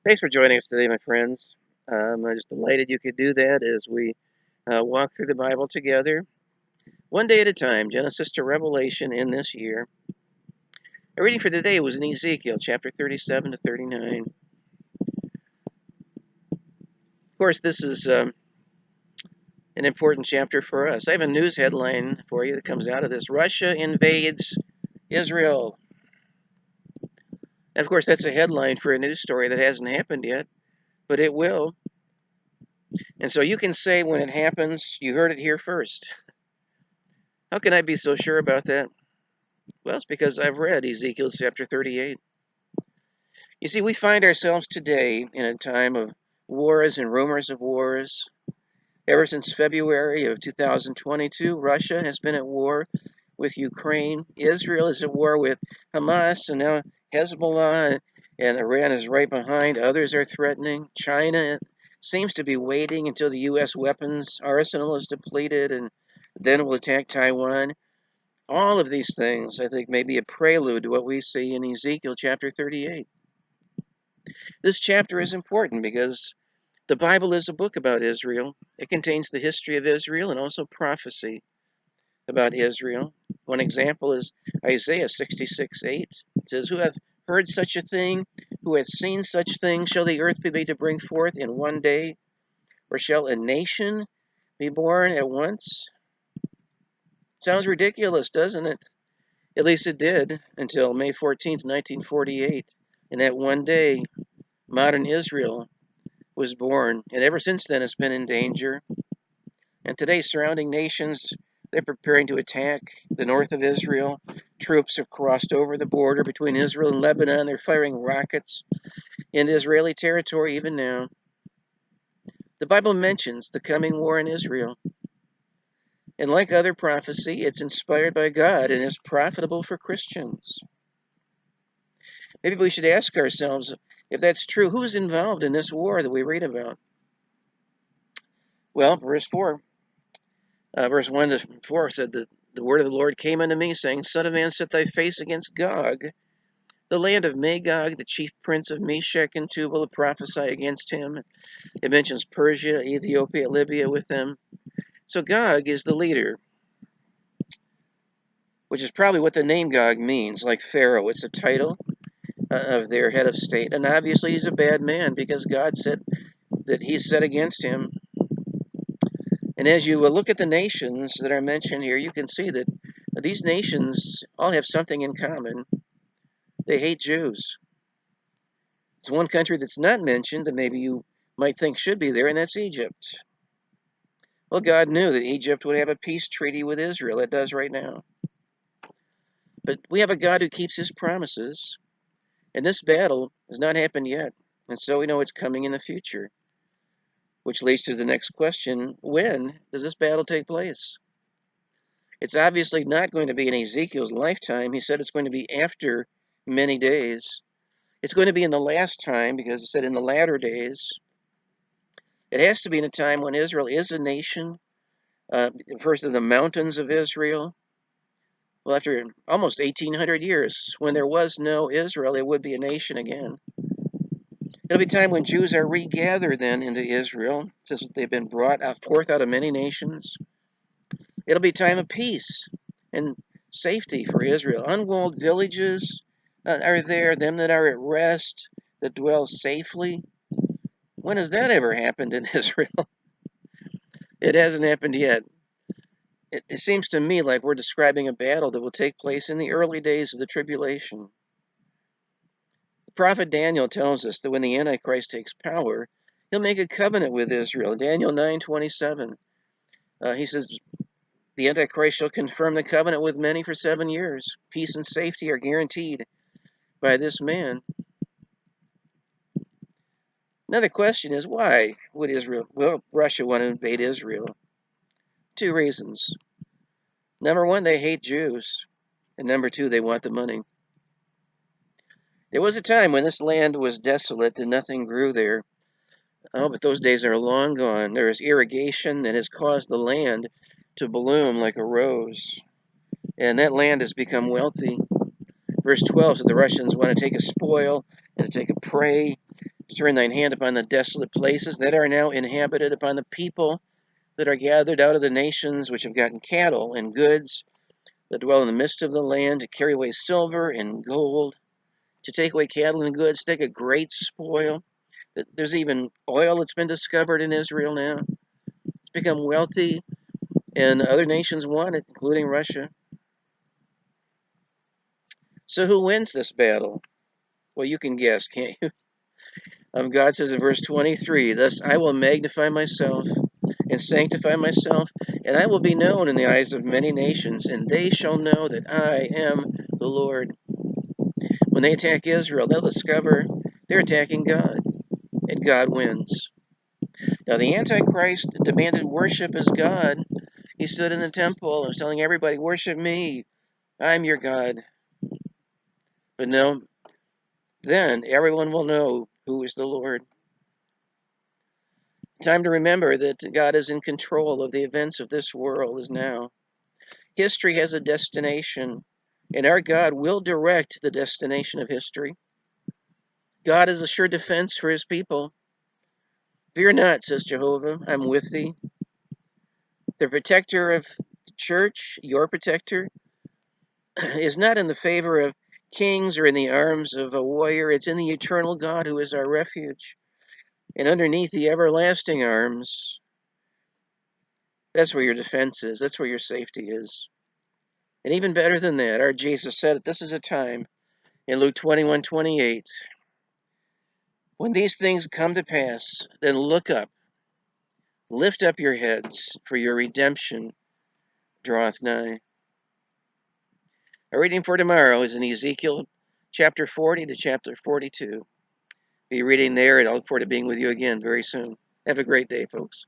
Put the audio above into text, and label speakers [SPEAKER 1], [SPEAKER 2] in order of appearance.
[SPEAKER 1] Thanks for joining us today, my friends. I'm just delighted you could do that as we walk through the Bible together, one day at a time, Genesis to Revelation in this year. Our reading for today was in Ezekiel chapter 37 to 39. Of course, this is an important chapter for us. I have a news headline for you that comes out of this. Russia invades Israel. And of course, that's a headline for a news story that hasn't happened yet, but it will. And so you can say when it happens, you heard it here first. How can I be so sure about that? Well, it's because I've read Ezekiel chapter 38. You see, we find ourselves today in a time of wars and rumors of wars. Ever since February of 2022, Russia has been at war with Ukraine. Israel is at war with Hamas, and now Hezbollah and Iran is right behind. Others are threatening. China seems to be waiting until the U.S. weapons arsenal is depleted and then will attack Taiwan. All of these things, I think, may be a prelude to what we see in Ezekiel chapter 38. This chapter is important because the Bible is a book about Israel. It contains the history of Israel and also prophecy about Israel. One example is Isaiah 66:8. It says, "Who hath heard such a thing? Who hath seen such things? Shall the earth be made to bring forth in one day? Or shall a nation be born at once?" Sounds ridiculous, doesn't it? At least it did until May 14th, 1948. In that one day, modern Israel was born, and ever since then it's been in danger. And today, surrounding nations, they're preparing to attack the north of Israel. Troops have crossed over the border between Israel and Lebanon. They're firing rockets into Israeli territory even now. The Bible mentions the coming war in Israel. And like other prophecy, it's inspired by God and is profitable for Christians. Maybe we should ask ourselves, if that's true, who's involved in this war that we read about? Well, verse 1 to 4 said that the word of the Lord came unto me, saying, Son of man, set thy face against Gog, the land of Magog, the chief prince of Meshech and Tubal, to prophesy against him. It mentions Persia, Ethiopia, Libya with them. So Gog is the leader, which is probably what the name Gog means, like Pharaoh. It's a title of their head of state. And obviously he's a bad man because God said that he's set against him. And as you look at the nations that are mentioned here, you can see that these nations all have something in common. They hate Jews. It's one country that's not mentioned that maybe you might think should be there, and that's Egypt. Well, God knew that Egypt would have a peace treaty with Israel. It does right now. But we have a God who keeps his promises, and this battle has not happened yet. And so we know it's coming in the future, which leads to the next question: when does this battle take place? It's obviously not going to be in Ezekiel's lifetime. He said it's going to be after many days. It's going to be in the last time because it said in the latter days. It has to be in a time when Israel is a nation, first in the mountains of Israel. Well, after almost 1,800 years, when there was no Israel, it would be a nation again. It'll be time when Jews are regathered then into Israel, since they've been brought forth out of many nations. It'll be time of peace and safety for Israel. Unwalled villages are there, them that are at rest, that dwell safely. When has that ever happened in Israel? It hasn't happened yet. It seems to me like we're describing a battle that will take place in the early days of the tribulation. The prophet Daniel tells us that when the Antichrist takes power, he'll make a covenant with Israel. Daniel 9:27. He says, the Antichrist shall confirm the covenant with many for 7 years. Peace and safety are guaranteed by this man. Another question is, why would Russia want to invade Israel? 2 reasons. Number 1, they hate Jews. And number 2, they want the money. There was a time when this land was desolate and nothing grew there. Oh, but those days are long gone. There is irrigation that has caused the land to bloom like a rose. And that land has become wealthy. Verse 12 said the Russians want to take a spoil and to take a prey, Turn thine hand upon the desolate places that are now inhabited, upon the people that are gathered out of the nations, which have gotten cattle and goods, that dwell in the midst of the land, to carry away silver and gold, to take away cattle and goods, take a great spoil. There's even oil that's been discovered in Israel now. It's become wealthy, and other nations want it, including Russia. So who wins this battle? Well, you can guess, can't you? God says in verse 23, "Thus I will magnify myself and sanctify myself, and I will be known in the eyes of many nations, and they shall know that I am the Lord." When they attack Israel, they'll discover they're attacking God, and God wins. Now, the Antichrist demanded worship as God. He stood in the temple and was telling everybody, "Worship me, I'm your God." But no, then everyone will know who is the Lord. Time to remember that God is in control of the events of this world is now. History has a destination, and our God will direct the destination of history. God is a sure defense for his people. "Fear not," says Jehovah, "I'm with thee." The protector of the church, your protector, is not in the favor of kings or in the arms of a warrior. It's in the eternal God who is our refuge. And underneath the everlasting arms, that's where your defense is. That's where your safety is. And even better than that, our Jesus said that this is a time in Luke 21:28. "When these things come to pass, then look up, lift up your heads, for your redemption draweth nigh." Our reading for tomorrow is in Ezekiel chapter 40 to chapter 42. Be reading there, and I look forward to being with you again very soon. Have a great day, folks.